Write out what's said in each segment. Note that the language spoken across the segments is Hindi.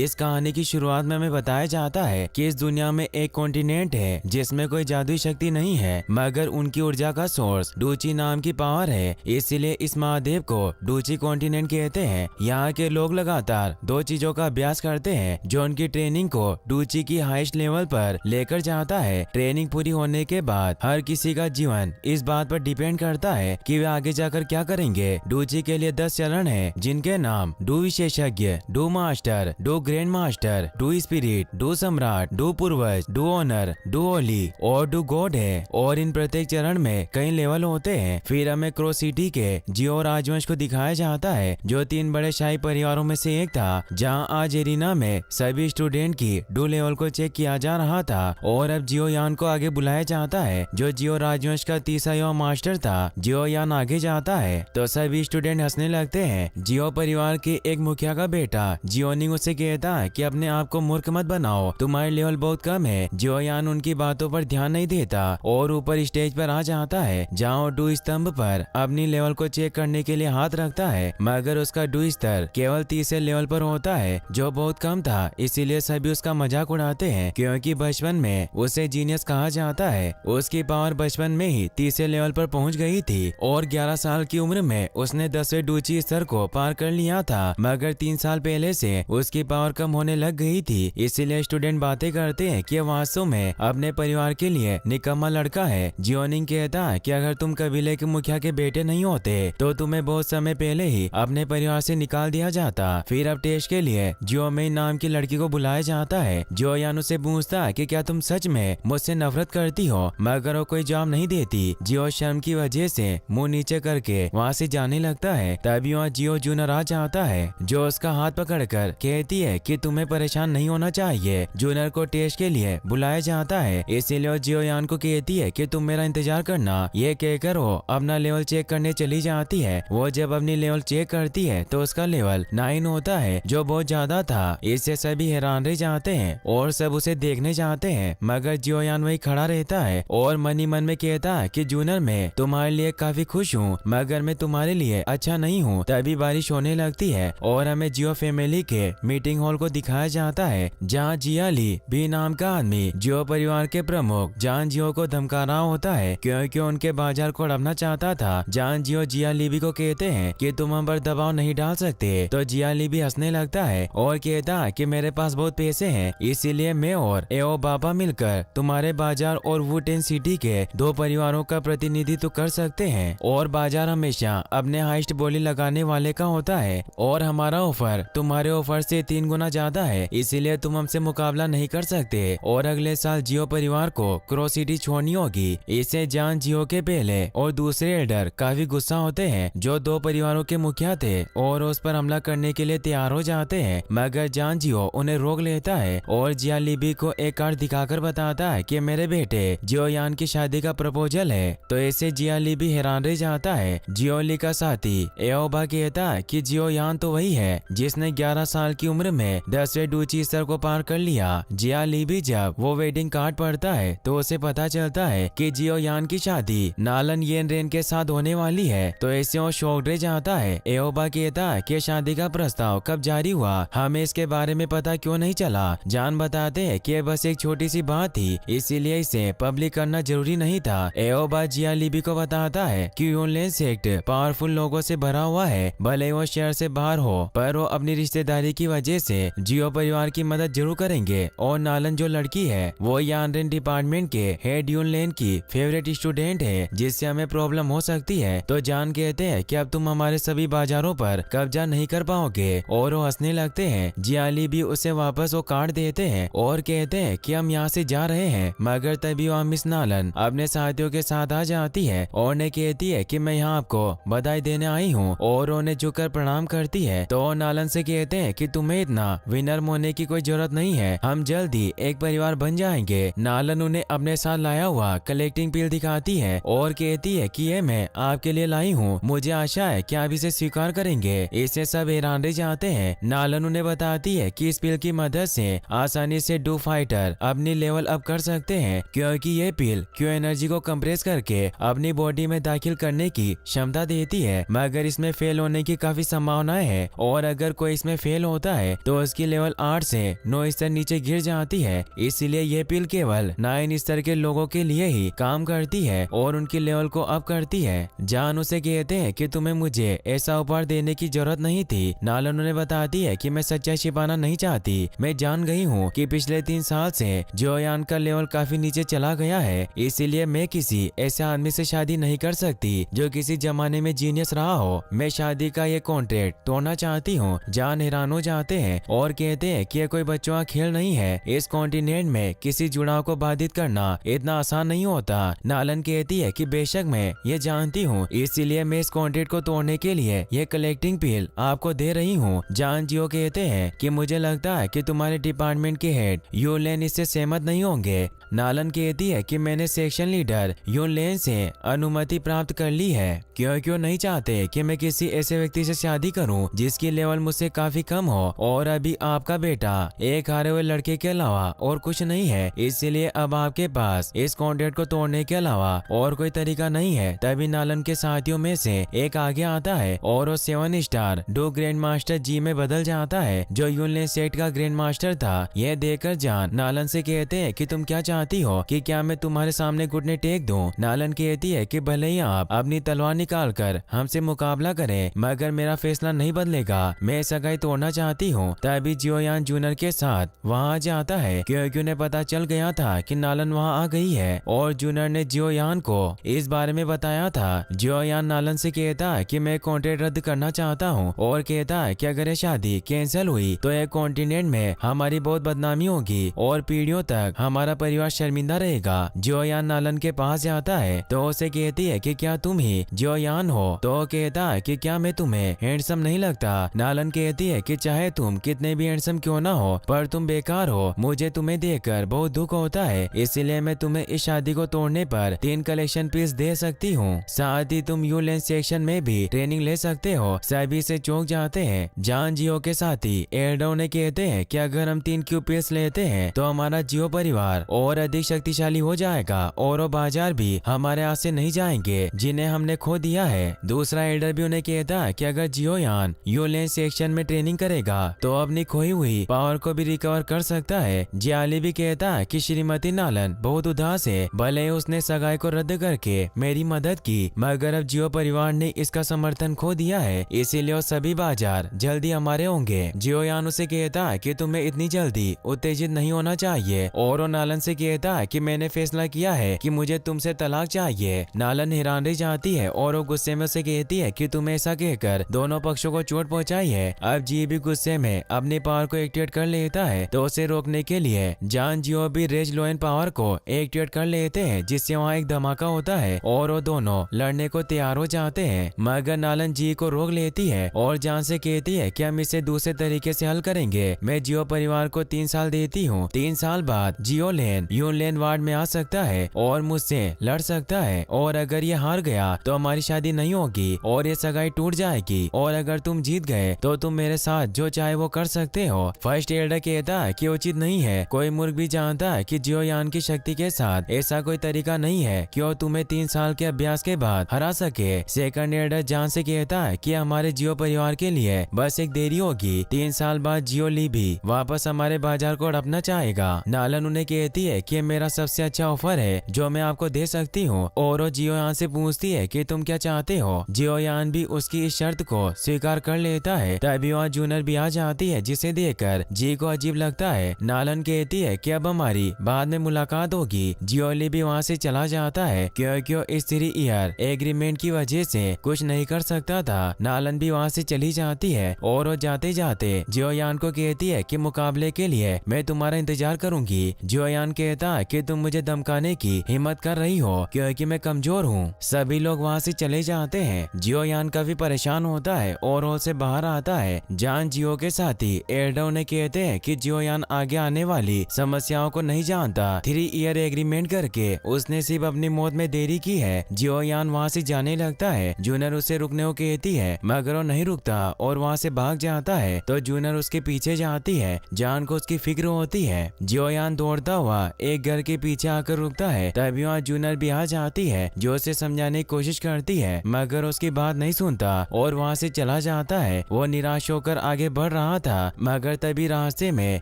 इस कहानी की शुरुआत में हमें बताया जाता है कि इस दुनिया में एक कॉन्टिनेंट है जिसमें कोई जादुई शक्ति नहीं है, मगर उनकी ऊर्जा का सोर्स डूची नाम की पावर है। इसलिए इस महाद्वीप को डूची कॉन्टिनेंट कहते हैं। यहाँ के लोग लगातार दो चीजों का अभ्यास करते हैं जो उनकी ट्रेनिंग को डूची की हाईएस्ट लेवल पर लेकर जाता है। ट्रेनिंग पूरी होने के बाद हर किसी का जीवन इस बात पर डिपेंड करता है कि वे आगे जाकर क्या करेंगे। डूची के लिए 10 चरण है, जिनके नाम डू विशेषज्ञ, do master, do grand master, do spirit, do सम्राट, डू पूर्वज, डू ऑनर, डू ओली और डू गॉड है। और इन प्रत्येक चरण में कई लेवल होते हैं। फिर हमें क्रो सिटी के जियो राजवंश को दिखाया जाता है जो 3 बड़े शाही परिवारों में से एक था, जहां आज एरिना में सभी स्टूडेंट की डू लेवल को चेक किया जा रहा था। और अब जियो यान को आगे बुलाया जाता है जो जियो राजवंश का 30वां मास्टर था। जियो यान आगे जाता है तो सभी स्टूडेंट हंसने लगते हैं। जियो परिवार के एक मुखिया का बेटा जियोनिंग उसे कहता है कि अपने आप को मूर्ख मत बनाओ, तुम्हारे लेवल बहुत कम है। जियोयान उनकी बातों पर ध्यान नहीं देता और ऊपर स्टेज पर आ जाता है जहाँ डू स्तंभ पर अपनी लेवल को चेक करने के लिए हाथ रखता है, मगर उसका डू स्तर केवल 30 लेवल पर होता है जो बहुत कम था। इसीलिए सभी उसका मजाक उड़ाते हैं क्योंकि बचपन में उसे जीनियस कहा जाता है। उसकी पावर बचपन में ही 30 लेवल पर पहुंच गई थी और 11 साल की उम्र में उसने 10वें डूची स्तर को पार कर लिया था, मगर 3 साल पहले से उसकी पावर कम होने लग गई थी। इसीलिए स्टूडेंट बातें करते हैं कि वास्तव में अपने परिवार के लिए निकम्मा लड़का है। जियोनिंग कहता है कि अगर तुम कबीले के मुखिया के बेटे नहीं होते तो तुम्हें बहुत समय पहले ही अपने परिवार से निकाल दिया जाता। फिर अब टेस्ट के लिए जियोमेई नाम की लड़की को बुलाया जाता है। जियोयान उसे पूछता है कि क्या तुम सच में मुझसे नफरत करती हो, मगर वो कोई जवाब नहीं देती। जियो शर्म की वजह से मुंह नीचे करके वहाँ से जाने लगता है। तभी वहाँ जियो जूनियर आ जाता है जो उसका हाथ पकड़कर कहती है कि तुम्हें परेशान नहीं होना चाहिए। जूनियर को टेस्ट के लिए बुलाया जाता है, इसीलिए जियोयान को कहती है कि तुम मेरा इंतजार करना। ये कहकर वो अपना लेवल चेक करने चली जाती है। वो जब अपनी लेवल चेक करती है तो उसका लेवल 9 होता है जो बहुत ज्यादा था। इससे सभी हैरान रह जाते हैं और सब उसे देखने जाते हैं, मगर जियोयान वही खड़ा रहता है और मन ही मन में कहता है कि जूनियर मैं तुम्हारे लिए काफी खुश हूँ, मगर मैं तुम्हारे लिए अच्छा नहीं हूँ। तभी बारिश होने लगती है और हमें जियो फैमिली के मीटिंग हॉल को दिखाया जाता है जहाँ जियाली बी नाम का आदमी जियो परिवार के प्रमुख जान जियो को धमका रहा होता है क्योंकि उनके बाजार को हड़पना चाहता था। जान जियो जियालीबी को कहते हैं कि तुम हम पर दबाव नहीं डाल सकते, तो जियालीबी हंसने लगता है और कहता है कि मेरे पास बहुत पैसे हैं, इसीलिए मैं और एओ बाबा मिलकर तुम्हारे बाजार और वुटेन सिटी के 2 परिवारों का प्रतिनिधित्व कर सकते हैं। और बाजार हमेशा अपने हाईएस्ट बोली लगाने वाले का होता है और हमारा ऑफर तुम्हारे ऑफर से 3 गुना ज्यादा है, इसीलिए तुम हमसे मुकाबला नहीं कर सकते। और अगले साल जियो परिवार को क्रो सिटी छोड़नी होगी। इससे जान जियो के पहले और दूसरे एल्डर काफी गुस्सा होते हैं जो 2 परिवारों के मुखिया थे और उस पर हमला करने के लिए तैयार हो जाते हैं, मगर जान जियो उन्हें रोक लेता है और जियालीबी को एक कार्ड दिखाकर बताता है कि मेरे बेटे जियोयान की शादी का प्रपोजल है। तो इससे जियालीबी हैरान रह जाता है। जियोली का साथी एओबा कहता है कि जियोयान तो वही है जिसने 11 साल की उम्र में 10वें डूची स्तर को पार कर लिया। जियालीबी जब वो वेडिंग कार्ड पढ़ता है तो उसे पता चलता है कि जियोयान की शादी नालन येन रेन के साथ होने वाली है, तो इससे वो शॉक्ड रह जाता है। एओबा कहता है कि शादी का प्रस्ताव कब जारी हुआ, हमें इसके बारे में पता क्यों नहीं चला। जान बताते हैं कि बस एक छोटी सी बात थी, इसीलिए इसे पब्लिक करना जरूरी नहीं था। एओबा जियालीबी को बताता है कि यूनलेन सेक्ट पावरफुल लोगों से भरा हुआ है, भले वो शहर से बाहर हो, पर वो अपनी रिश्तेदारी की वजह से जियो परिवार की मदद जरूर करेंगे। और नालन जो लड़की है वो यानरेन डिपार्टमेंट के हेड यूनलेन की फेवरेट स्टूडेंट है, जिससे हमें प्रॉब्लम हो सकती है। तो जान कहते हैं कि अब तुम हमारे सभी बाजारों पर कब्जा नहीं कर पाओगे और वो हंसने लगते हैं। जियाली भी उसे वापस वो कार्ड देते हैं और कहते हैं कि हम यहाँ से जा रहे हैं, मगर तभी वहाँ मिस नालन अपने साथियों के साथ आ जाती है और ने कहती है कि मैं यहाँ आपको बधाई देने आई हूँ और उन्हें झुककर प्रणाम करती है। तो नालन से कहते हैं कि तुम्हें इतना विनर होने की कोई जरूरत नहीं है, हम जल्द ही एक परिवार बन जाएंगे। नालन उन्हें अपने साथ लाया हुआ कलेक्टिंग पिल दिखाती है और कहती है कि ये मैं आपके लिए लाई हूँ, मुझे आशा है कि आप इसे स्वीकार करेंगे। इससे सब हैरान रह जाते हैं। नालन उन्हें बताती है कि इस पिल की मदद से आसानी से डू फाइटर अपनी लेवल अप कर सकते हैं क्योंकि ये पिल क्यू एनर्जी को कंप्रेस करके अपनी बॉडी में दाखिल करने की क्षमता देती है, मगर इसमें फेल होने की काफी संभावनाएं है और अगर कोई इसमें फेल होता है तो तो उसकी लेवल 8 से 9 स्तर नीचे गिर जाती है। इसीलिए ये पिल केवल 9 स्तर के लोगों के लिए ही काम करती है और उनकी लेवल को अप करती है। जान उसे कहते हैं कि तुम्हें मुझे ऐसा उपहार देने की जरूरत नहीं थी। नालन उन्हें बताती है कि मैं सच्चाई छिपाना नहीं चाहती। मैं जान गई हूँ कि पिछले 3 साल से जियोयान का लेवल काफी नीचे चला गया है, इसीलिए मैं किसी ऐसे आदमी से शादी नहीं कर सकती जो किसी जमाने में जीनियस रहा हो। मैं शादी का ये कॉन्ट्रैक्ट तोड़ना चाहती हूँ। जान हैरान हो जाते हैं और कहते हैं कि यह कोई बच्चों का खेल नहीं है। इस कॉन्टिनेंट में किसी जुड़ाव को बाधित करना इतना आसान नहीं होता। नालन कहती है कि बेशक मैं ये जानती हूँ, इसीलिए मैं इस कॉन्ट्रैक्ट को तोड़ने के लिए ये कलेक्टिंग पिल आपको दे रही हूँ। जान जियो कहते हैं कि मुझे लगता है कि तुम्हारे डिपार्टमेंट के हेड यूलेन इससे सहमत नहीं होंगे। नालन कहती है कि मैंने सेक्शन लीडर यूलेन से अनुमति प्राप्त कर ली है। क्यों नहीं चाहते कि मैं किसी ऐसे व्यक्ति से शादी करूं जिसकी लेवल मुझसे काफी कम हो, और अभी आपका बेटा एक हारे हुए लड़के के अलावा और कुछ नहीं है। इसलिए अब आपके पास इस कॉन्ट्रैक्ट को तोड़ने के अलावा और कोई तरीका नहीं है। तभी नालन के साथियों में से एक आगे आता है और वो 7 स्टार डो ग्रैंड मास्टर जी में बदल जाता है, जो यूलेन सेट का ग्रैंड मास्टर था। यह देखकर जान नालन से कहते हैं कि तुम क्या चाहती हो कि क्या मैं तुम्हारे सामने घुटने टेक दूं? नालन कहती है कि भले ही आप अपनी तलवार निकाल कर हमसे मुकाबला करें, मगर मेरा फैसला नहीं बदलेगा। मैं सगाई तोड़ना चाहती हूँ। तभी जियोयान जूनियर के साथ वहाँ जाता है, क्योंकि उन्हें पता चल गया था कि नालन वहाँ आ गई है और जूनियर ने जियोयान को इस बारे में बताया था। जियोयान नालन से कहता है कि मैं कॉन्ट्रैक्ट रद्द करना चाहता हूँ और कहता है कि अगर ये शादी कैंसिल हुई तो एक कॉन्टिनेंट में हमारी बहुत बदनामी होगी और पीढ़ियों तक हमारा परिवार शर्मिंदा रहेगा। जियोयान नालन के पास जाता है तो उसे कहती है कि क्या तुम ही जियोयान हो? तो कहता है कि क्या मैं तुम्हें हैंडसम नहीं लगता? नालन कहती है कि चाहे तुम कितने भी हैंडसम क्यों ना हो, पर तुम बेकार हो। मुझे तुम्हें देखकर बहुत दुख होता है, इसलिए मैं तुम्हें इस शादी को तोड़ने पर 3 कलेक्शन पीस दे सकती हूँ। साथ ही तुम यूलेन सेक्शन में भी ट्रेनिंग ले सकते हो। सभी से चौंक जाते हैं। जान जियो के साथी एल्डो ने कहते हैं कि अगर हम 3 क्यू पीस लेते हैं तो हमारा जियो परिवार और अधिक शक्तिशाली हो जाएगा और वो बाजार भी हमारे हाथ से नहीं जाएंगे जिन्हें हमने खो दिया है। दूसरा एल्डर भी उन्हें कहता है कि अगर जियोयान यूलेन सेक्शन में ट्रेनिंग करेगा तो अपनी खोई हुई पावर को भी रिकवर कर सकता है। जियाली भी कहता है कि श्रीमती नालन बहुत उदास है, भले उसने सगाई को रद्द करके मेरी मदद की, मगर अब जियो परिवार ने इसका समर्थन खो दिया है, इसीलिए वो सभी बाजार जल्दी हमारे होंगे। जियोयान उसे कहता है कि तुम्हें इतनी जल्दी उत्तेजित नहीं होना चाहिए और वो नालन से कहता है कि मैंने फैसला किया है कि मुझे तुमसे तलाक चाहिए। नालन हैरान रह जाती है और वो गुस्से में उसे कहती है कि तुम ऐसा कहकर दोनों पक्षों को चोट पहुंचाई है। अब जी भी गुस्से में अपने पावर को एक्टिवेट कर लेता है, तो उसे रोकने के लिए जान जियो भी रेज लोएन पावर को एक्टिवेट कर लेते हैं, जिससे वहाँ एक धमाका होता है और वो दोनों लड़ने को तैयार हो जाते हैं। मगर नालन जी को रोक लेती है और जान से कहती है कि हम इसे दूसरे तरीके से हल करेंगे। मैं जियो परिवार को 3 साल देती हूँ। 3 साल बाद जियो लेन यूलेन वार्ड में आ सकता है और मुझसे लड़ सकता है, और अगर ये हार गया तो हमारी शादी नहीं होगी और ये सगाई टूट जाएगी, और अगर तुम जीत गए तो तुम मेरे साथ जो चाहे वो कर सकते हो। फर्स्ट एल्डर कहता है कि उचित नहीं है। कोई मूर्ख भी जानता है कि जियोयान की शक्ति के साथ ऐसा कोई तरीका नहीं है कि वो तुम्हें 3 साल के अभ्यास के बाद हरा सके। सेकंड एल्डर जान से कहता है कि हमारे जियो परिवार के लिए बस एक देरी होगी। 3 साल बाद जियो ली भी वापस हमारे बाजार को हड़पना चाहेगा। नालन उन्हें कहती है कि मेरा सबसे अच्छा ऑफर है जो मैं आपको दे सकती हूँ, और वो जियोयान से पूछती है कि तुम क्या चाहते हो। जियोयान भी उसकी इस शर्त को स्वीकार कर लेता है। तभी वहाँ जूनियर भी आ जाती है, जिसे देखकर जी को अजीब लगता है। नालन कहती है कि अब हमारी बाद में मुलाकात होगी। जियोली भी वहाँ से चला जाता है क्योंकि वो इस 3 ईयर एग्रीमेंट की वजह से कुछ नहीं कर सकता था। नालन भी वहाँ से चली जाती है और वो जाते जाते जियोयान को कहती है कि मुकाबले के लिए मैं तुम्हारा इंतजार करूंगी। जियोयान कहता है कि तुम मुझे धमकाने की हिम्मत कर रही हो क्योंकि मैं कमजोर हूँ। सभी लोग वहाँ से चले जाते हैं। जियोयान काफी परेशान होता है और हॉल से बाहर आता है। जान जियो के साथी एल्डो ने कहते हैं कि जियोयान आगे आने वाली समस्याओं को नहीं जानता। 3 ईयर एग्रीमेंट करके उसने सिर्फ अपनी मौत में देरी की है। जियोयान वहाँ से जाने लगता है। जूनियर उसे रुकने को कहती है, मगर वो नहीं रुकता और वहाँ से भाग जाता है। तो जूनियर उसके पीछे जाती है। जान को उसकी फिक्र होती है। जियोयान दौड़ता हुआ एक घर के पीछे आकर रुकता है। तभी वहाँ जूनियर भी आ जाती है, जो उसे समझाने की कोशिश करती है, मगर उसकी बात नहीं सुनता और वहाँ से चला जाता है। वो निराश होकर आगे बढ़ रहा रहा था, मगर तभी रास्ते में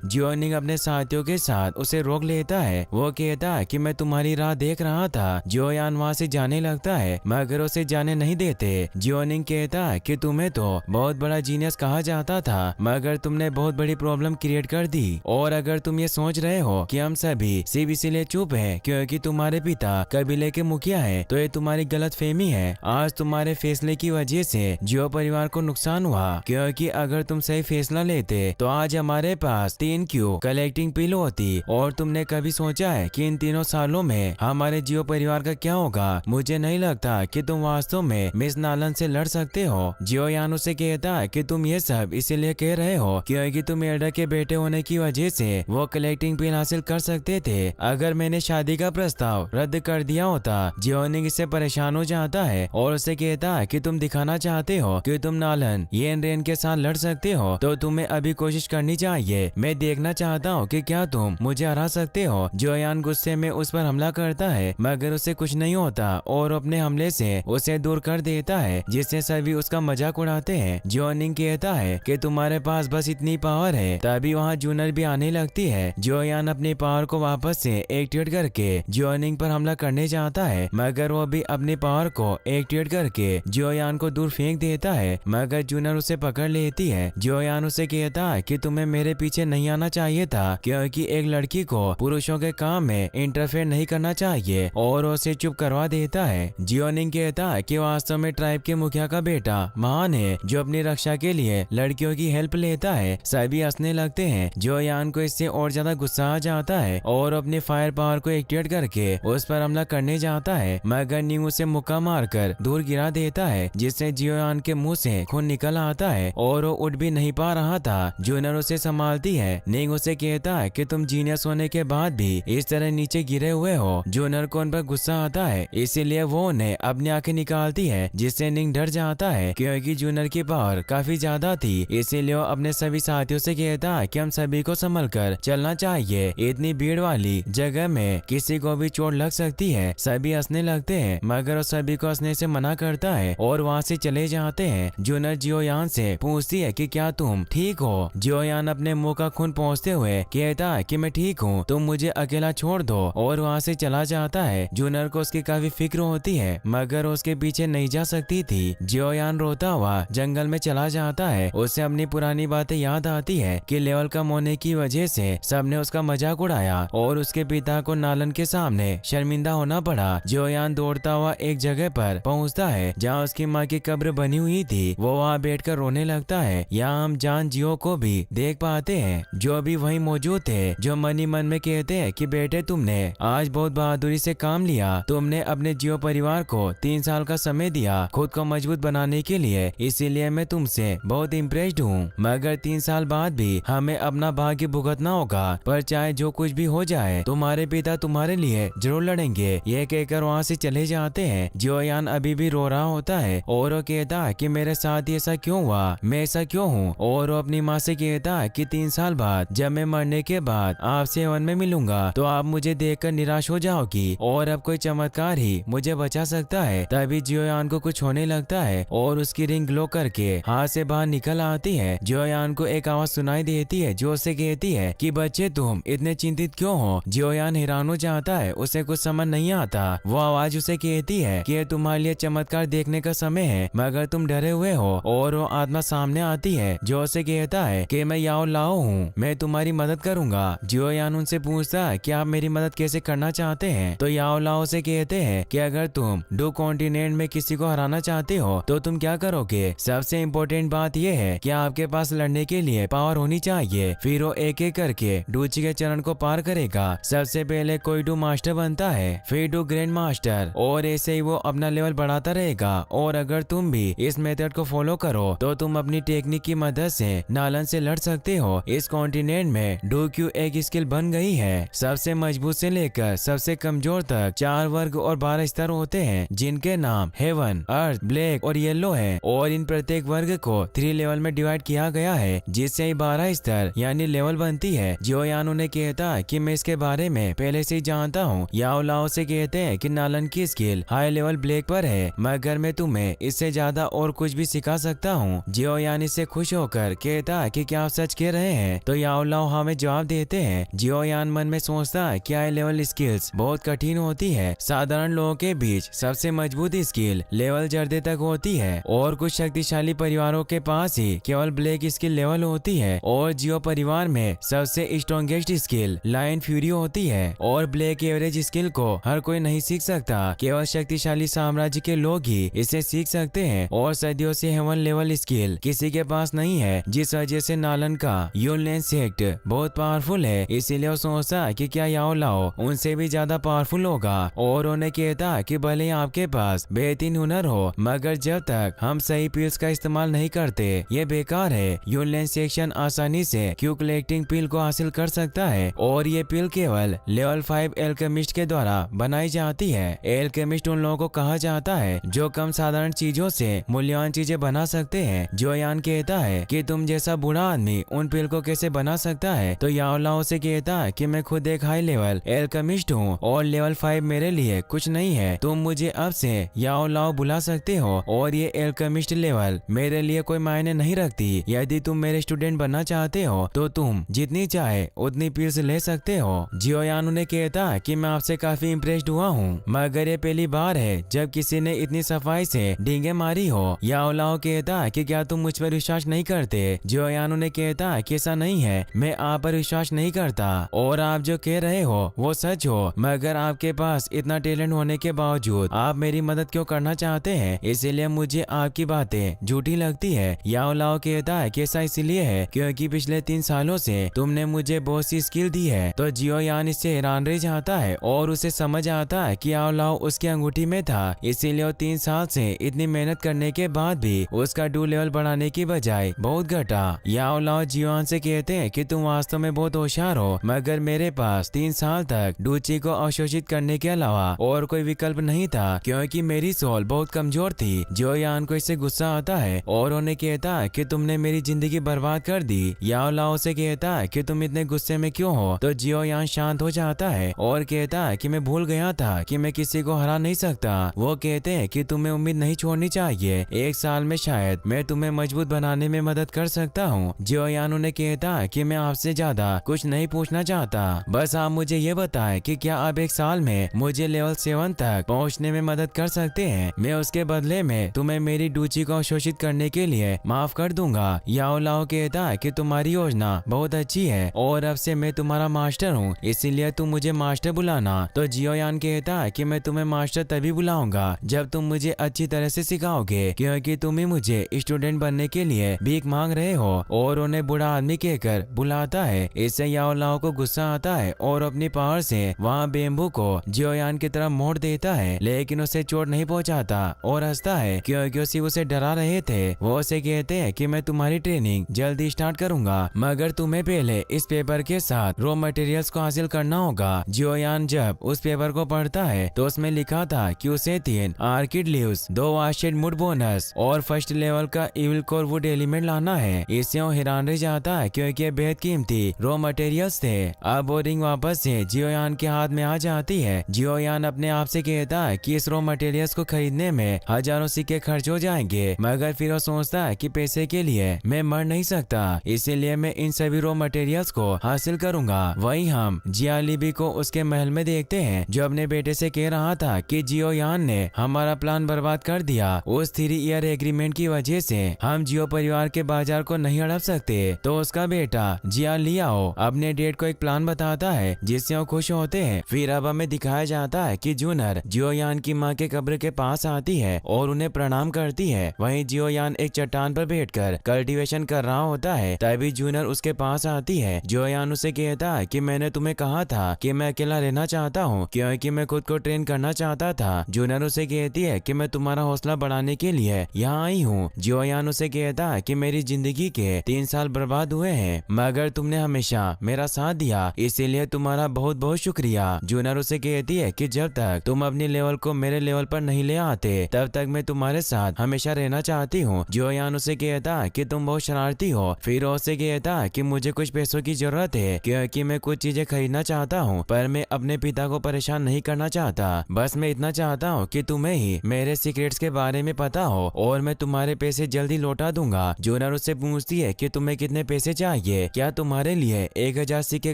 जियोनिंग अपने साथियों के साथ उसे रोक लेता है। वो कहता है कि मैं तुम्हारी राह देख रहा था। जियोयान वहाँ से जाने लगता है, मगर उसे जाने नहीं देते। जियोनिंग कहता है कि तुम्हें तो बहुत बड़ा जीनियस कहा जाता था, मगर तुमने बहुत बड़ी प्रॉब्लम क्रिएट कर दी। और अगर तुम ये सोच रहे हो कि हम सभी सिर्फ इसीलिए चुप हैं क्योंकि तुम्हारे पिता कबीले के मुखिया हैं, तो ये तुम्हारी गलत फहमी है। आज तुम्हारे फैसले की वजह से जियो परिवार को नुकसान हुआ, क्योंकि अगर तुम सही फैसला लेते तो आज हमारे पास 3 क्यू कलेक्टिंग पिल होती। और तुमने कभी सोचा है कि इन 3 सालों में हमारे जियो परिवार का क्या होगा? मुझे नहीं लगता कि तुम वास्तव में मिस नालन से लड़ सकते हो। जियोयान उसे कहता है कि तुम ये सब इसीलिए कह रहे हो क्योंकि तुम एल्डर के बेटे होने की वजह से वो कलेक्टिंग पिल हासिल कर सकते थे। अगर मैंने शादी का प्रस्ताव रद्द कर दिया होता। जियोनिंग इससे परेशान हो जाता है और उसे कहता है कि तुम दिखाना चाहते हो कि तुम नालन येनरेन के साथ लड़ सकते हो, तो तुम्हें अभी कोशिश करनी चाहिए। मैं देखना चाहता हूँ कि क्या तुम मुझे हरा सकते हो। जियोयान गुस्से में उस पर हमला करता है, मगर उसे कुछ नहीं होता और अपने हमले से उसे दूर कर देता है, जिससे सभी उसका मजाक उड़ाते हैं। जियोनिंग कहता है कि तुम्हारे पास बस इतनी पावर है। तभी वहाँ जूनर भी आने लगती है। जियोयान अपनी पावर को वापस से एक्टिवेट करके जियोनिंग पर हमला करने जाता है, मगर वो भी अपनी पावर को एक्टिवेट करके जियोयान को दूर फेंक देता है, मगर जूनर उसे पकड़ लेती है। जियोयान उसे कहता है कि तुम्हें मेरे पीछे नहीं आना चाहिए था, क्योंकि एक लड़की को पुरुषों के काम में इंटरफेयर नहीं करना चाहिए, और उसे चुप करवा देता है। जियोनिंग कहता है कि वास्तव में ट्राइब के मुखिया का बेटा महान है, जो अपनी रक्षा के लिए लड़कियों की हेल्प लेता है। सभी हंसने लगते हैं। जियोयान को इससे और ज्यादा गुस्सा आ जाता है और अपनी फायर पावर को एक्टिवेट करके उस पर हमला करने जाता है, मगर निंग उसे मुक्का मारकर दूर गिरा देता है, जिससे जियोयान के मुंह से खून निकल आता है और वो उठ भी नहीं पा रहा था। जूनर उसे संभालती है। निंग उसे कहता है कि तुम जीनियस होने के बाद भी इस तरह नीचे गिरे हुए हो। जूनर को उन पर गुस्सा आता है, इसीलिए वो उन्हें अपनी आंखें निकालती है, जिससे निंग डर जाता है क्योंकि जूनर की पावर काफी ज्यादा थी। इसीलिए वो अपने सभी साथियों से कहता है कि हम सभी को संभल कर चलना चाहिए। इतनी भीड़ वाली जगह में किसी को भी चोट लग सकती है। सभी हंसने लगते हैं, मगर वो सभी को हंसने से मना करता है और वहाँ से चले जाते हैं। जूनर जियोयान से पूछती है कि क्या तुम ठीक हो? जियोयान अपने मुंह का खून पोंछते हुए कहता है कि मैं ठीक हूँ, तुम मुझे अकेला छोड़ दो, और वहाँ से चला जाता है। जूनर को उसकी काफी फिक्र होती है, मगर उसके पीछे नहीं जा सकती थी। जियोयान रोता हुआ जंगल में चला जाता है। उसे अपनी पुरानी बातें याद आती है कि लेवल कम होने की वजह से सबने उसका मजाक उड़ाया और उसके पिता को नालन के सामने शर्मिंदा होना पड़ा। जियोयान दौड़ता हुआ एक जगह पर पहुंचता है जहां उसकी माँ की कब्र बनी हुई थी। वो वहां बैठकर रोने लगता है। यहाँ हम जान जियो को भी देख पाते हैं, जो भी वहीं मौजूद थे, जो मन ही मन में कहते हैं कि बेटे तुमने आज बहुत बहादुरी से काम लिया। तुमने अपने जियो परिवार को 3 साल का समय दिया खुद को मजबूत बनाने के लिए, इसीलिए मैं तुमसे बहुत इम्प्रेस्ड हूँ। मगर 3 साल बाद भी हमें अपना भाग्य भुगतना होगा, पर चाहे जो कुछ भी हो जाए तुम्हारे पिता तुम्हारे लिए जरूर लड़ेंगे। ये कहकर वहाँ से चले जाते हैं। जियोयान अभी भी रो रहा होता है और वो कहता है कि मेरे साथ ऐसा क्यों हुआ, मैं ऐसा क्यों हूँ। और वो अपनी माँ से कहता है कि 3 साल बाद जब मैं मरने के बाद आपसे वन में मिलूंगा तो आप मुझे देखकर निराश हो जाओगी और अब कोई चमत्कार ही मुझे बचा सकता है। तभी जियोयान को कुछ होने लगता है और उसकी रिंग ग्लो करके हाथ से बाहर निकल आती है। जियोयान को एक आवाज सुनाई देती है जो उसे कहती है कि बच्चे तुम इतने चिंतित क्यों हो। जियोयान हैरान हो जाता है, उसे कुछ समझ नहीं आता। वो आवाज उसे कहती है कि तुम्हारे लिए चमत्कार देखने का समय है, मगर तुम डरे हुए हो। और वो आत्मा सामने आती है जो उसे कहता है कि मैं याओ लाओ हूँ, मैं तुम्हारी मदद करूंगा। जियोयान उनसे पूछता है कि आप मेरी मदद कैसे करना चाहते हैं। तो याओ लाओ से कहते हैं कि अगर तुम डू कॉन्टिनेंट में किसी को हराना चाहते हो तो तुम क्या करोगे। सबसे इम्पोर्टेंट बात यह है कि आपके पास लड़ने के लिए पावर होनी चाहिए। फिर वो एक एक करके डूची के चरण को पार करेगा। सबसे पहले कोई डू मास्टर बनता है, फिर डू ग्रैंड मास्टर, और ऐसे ही वो अपना लेवल बढ़ाता रहेगा। और अगर तुम भी इस मेथड को फॉलो करो तो तुम अपनी टेक्निक की मदद से नालन से लड़ सकते हो। इस कॉन्टिनेंट में डू क्यू एक स्किल बन गई है। सबसे मजबूत से लेकर सबसे कमजोर तक 4 वर्ग और 12 स्तर होते हैं, जिनके नाम हेवन, अर्थ, ब्लैक और येलो है। और इन प्रत्येक वर्ग को 3 लेवल में डिवाइड किया गया है, जिससे 12 स्तर यानी लेवल बनती है। जियोयान उन्हें कहता है कि मैं इसके बारे में पहले से ही जानता हूँ। याओ लाओ से कहते हैं कि नालन की स्किल हाई लेवल ब्लैक पर है, मगर मैं तुम्हें इससे ज्यादा और कुछ भी सिखा सकता हूँ। जियोयान इससे खुश होकर कहता है कि क्या आप सच कह रहे हैं? तो याओ लाओ हमें जवाब देते हैं। जियो यान मन में सोचता है कि हाई लेवल स्किल्स बहुत कठिन होती है। साधारण लोगों के बीच सबसे मजबूत स्किल लेवल जर्दे तक होती है और कुछ शक्तिशाली परिवारों के पास ही केवल ब्लैक स्किल लेवल होती है। और जियो परिवार में सबसे स्ट्रॉन्गेस्ट स्किल लाइन फ्यूरी होती है और ब्लैक एवरेज स्किल को हर कोई नहीं सीख सकता, केवल शक्तिशाली साम्राज्य के लोग ही इसे सीख सकते हैं। और सदियों से हेवन लेवल स्किल किसी के पास नहीं है, जिस वजह से नालन का यूनलैंड सेक्ट बहुत पावरफुल है। इसीलिए वो सोचता है कि क्या याओ लाओ उनसे भी ज्यादा पावरफुल होगा और उन्हें कहता है कि भले ही आपके पास बेहतरीन हुनर हो, मगर जब तक हम सही पिल्स का इस्तेमाल नहीं करते ये बेकार है। यूनलैंड सेक्शन आसानी से क्यू कलेक्टिंग पिल को हासिल कर सकता है और ये पिल केवल लेवल 5 एल्केमिस्ट के द्वारा बनाई जाती है। एल्केमिस्ट उन लोगों को कहा जाता है जो कम साधारण चीजों से मूल्यवान चीजें बना सकते हैं। जो यान कहता है कि तुम जैसा बूढ़ा आदमी उन पिल को कैसे बना सकता है? तो याओ लाओ से कहता है कि मैं खुद एक हाई लेवल एल्केमिस्ट हूँ और लेवल 5 मेरे लिए कुछ नहीं है। तुम मुझे अब से याओ लाओ बुला सकते हो और ये एल्केमिस्ट लेवल मेरे लिए कोई मायने नहीं रखती। यदि तुम मेरे स्टूडेंट बनना चाहते हो तो तुम जितनी चाहे उतनी पिल्स ले सकते हो। जियो यान उन्हें कहता है कि मैं आपसे काफी इम्प्रेस्ड हुआ हूँ, मगर ये पहली बार है जब किसी ने इतनी सफाई से डींगे मारी हो। याओ लाओ कहता है कि क्या तुम मुझ पर विश्वास नहीं करते? जियो यान उन्हें कहता है कि ऐसा नहीं है, मैं आप पर विश्वास नहीं करता और आप जो कह रहे हो वो सच हो, मगर आपके पास इतना टैलेंट होने के बावजूद आप मेरी मदद क्यों करना चाहते हैं? इसीलिए मुझे आपकी बातें झूठी लगती है। याओ लाओ कहता है कि ऐसा इसलिए है क्योंकि पिछले 3 सालों से तुमने मुझे बहुत सी स्किल दी है। तो जियो यान इससे हैरान रह जाता है और उसे समझ आता है कि याओ लाओ उसकी अंगूठी में था, इसीलिए वो 3 साल से इतनी मेहनत करने के बाद भी उसका डू लेवल बढ़ाने की बजाय बहुत घटा। याओ लाओ जियो यान से कहते हैं कि तुम वास्तव में बहुत होशियार हो, मगर मेरे पास 3 साल तक डूची को अवशोषित करने के अलावा और कोई विकल्प नहीं था क्योंकि मेरी सोल बहुत कमजोर थी। जियो यान को इससे गुस्सा आता है और उन्हें कहता है कि तुमने मेरी जिंदगी बर्बाद कर दी। याओ लाओ से कहता है कि तुम इतने गुस्से में क्यों हो? तो जियो यान शांत हो जाता है और कहता है कि मैं भूल गया था कि मैं किसी को हरा नहीं सकता। वो कहते हैं कि तुम्हें उम्मीद नहीं छोड़नी चाहिए, 1 साल में शायद मैं तुम्हें मजबूत बनाने में मदद कर सकता हूँ। जियो यान उन्हें कहता है कि मैं आपसे ज्यादा कुछ नहीं पूछना चाहता, बस आप मुझे ये बताएं कि क्या आप 1 साल में मुझे लेवल 7 तक पहुँचने में मदद कर सकते हैं? मैं उसके बदले में तुम्हें मेरी डूची को अवशोषित करने के लिए माफ कर दूंगा। याओ लाओ कहता है कि तुम्हारी योजना बहुत अच्छी है और अब से मैं तुम्हारा मास्टर हूँ, इसीलिए तुम मुझे मास्टर बुलाना। तो जियो यान कहता है कि मैं तुम्हें मास्टर तभी बुलाऊंगा जब तुम मुझे अच्छी तरह से सिखाओगे, क्योंकि तुम ही मुझे स्टूडेंट बनने के लिए भीख मांग रहे हो। और उन्हें बूढ़ा आदमी कहकर बुलाता है। इससे याओ लाओ को गुस्सा आता है और अपनी पावर से वहाँ बेम्बू को जियो यान की तरफ मोड़ देता है, लेकिन उसे चोट नहीं पहुँचाता और हंसता है क्योंकि उसी उसे डरा रहे थे। वो उसे कहते हैं कि मैं तुम्हारी ट्रेनिंग जल्दी स्टार्ट करूंगा, मगर तुम्हें पहले इस पेपर के साथ रॉ मटेरियल्स को हासिल करना होगा। जियो यान जब उस पेपर को पढ़ता है तो उसमें लिखा था कि उसे 3 आर्किड लीव्स, 2 वाशेड मुड बोनस और फर्स्ट लेवल का इविल कोर वुड एलिमेंट लाना है। इससे वो हैरान रह जाता है क्योंकि ये बेहद कीमती रॉ मटेरियल्स थे। अब वो रिंग वापस से जियो यान के हाथ में आ जाती है। जियो यान अपने आप से कहता है कि इस रॉ मटेरियल्स को खरीदने में हजारों सिक्के खर्च हो जाएंगे, मगर फिर वो सोचता है कि पैसे के लिए मैं मर नहीं सकता, इसीलिए मैं इन सभी रॉ मटेरियल्स को हासिल करूंगा। वहीं हम जिया लिबी को उसके महल में देखते हैं जो अपने बेटे से कह रहा था कि जियो यान ने हमारा प्लान बर्बाद कर दिया। उस 3 ईयर एग्रीमेंट की वजह से हम जियो परिवार के बाजार को नहीं हड़प सकते। तो उसका बेटा जिया लियाओ अपने डेड को एक प्लान बताता है जिससे वो खुश होते हैं। फिर अब हमें दिखाया जाता है कि जूनर जियो यान की माँ के कब्र के पास आती है और उन्हें प्रणाम करती है। वहीं जियो यान एक चट्टान पर बैठकर कल्टीवेशन कर रहा होता है, तभी जूनर उसके पास आती है। जियो यान उसे कहता है कि मैंने तुम्हें कहा था कि मैं अकेला रहना चाहता हूँ क्योंकि मैं खुद को ट्रेन करना चाहता था। जूनर उसे कहती है कि मैं तुम्हारा हौसला बढ़ाने के लिए यहाँ आई हूँ। जियो यान उसे कहता है कि मेरी जिंदगी के 3 साल बर्बाद हुए हैं, मगर तुमने हमेशा मेरा साथ दिया, इसीलिए तुम्हारा बहुत बहुत शुक्रिया। जूनर उसे कहती है कि जब तक तुम अपने लेवल को मेरे लेवल पर नहीं ले आते तब तक मैं तुम्हारे साथ हमेशा रहना चाहती हूँ। जियो यान उसे कहता है कि तुम बहुत शरारती हो। फिर उसे कहता है कि मुझे कुछ पैसों की जरूरत है क्योंकि मैं कुछ चीजें खरीदना चाहता हूँ, पर मैं अपने पिता को परेशान नहीं करना चाहता। बस मैं इतना चाहता हूँ कि तुम्हें ही मेरे सीक्रेट्स के बारे में पता हो और मैं तुम्हारे पैसे जल्दी लौटा दूंगा। जूनर उससे उससे पूछती है कि तुम्हें कितने पैसे चाहिए, क्या तुम्हारे लिए 1000 सिक्के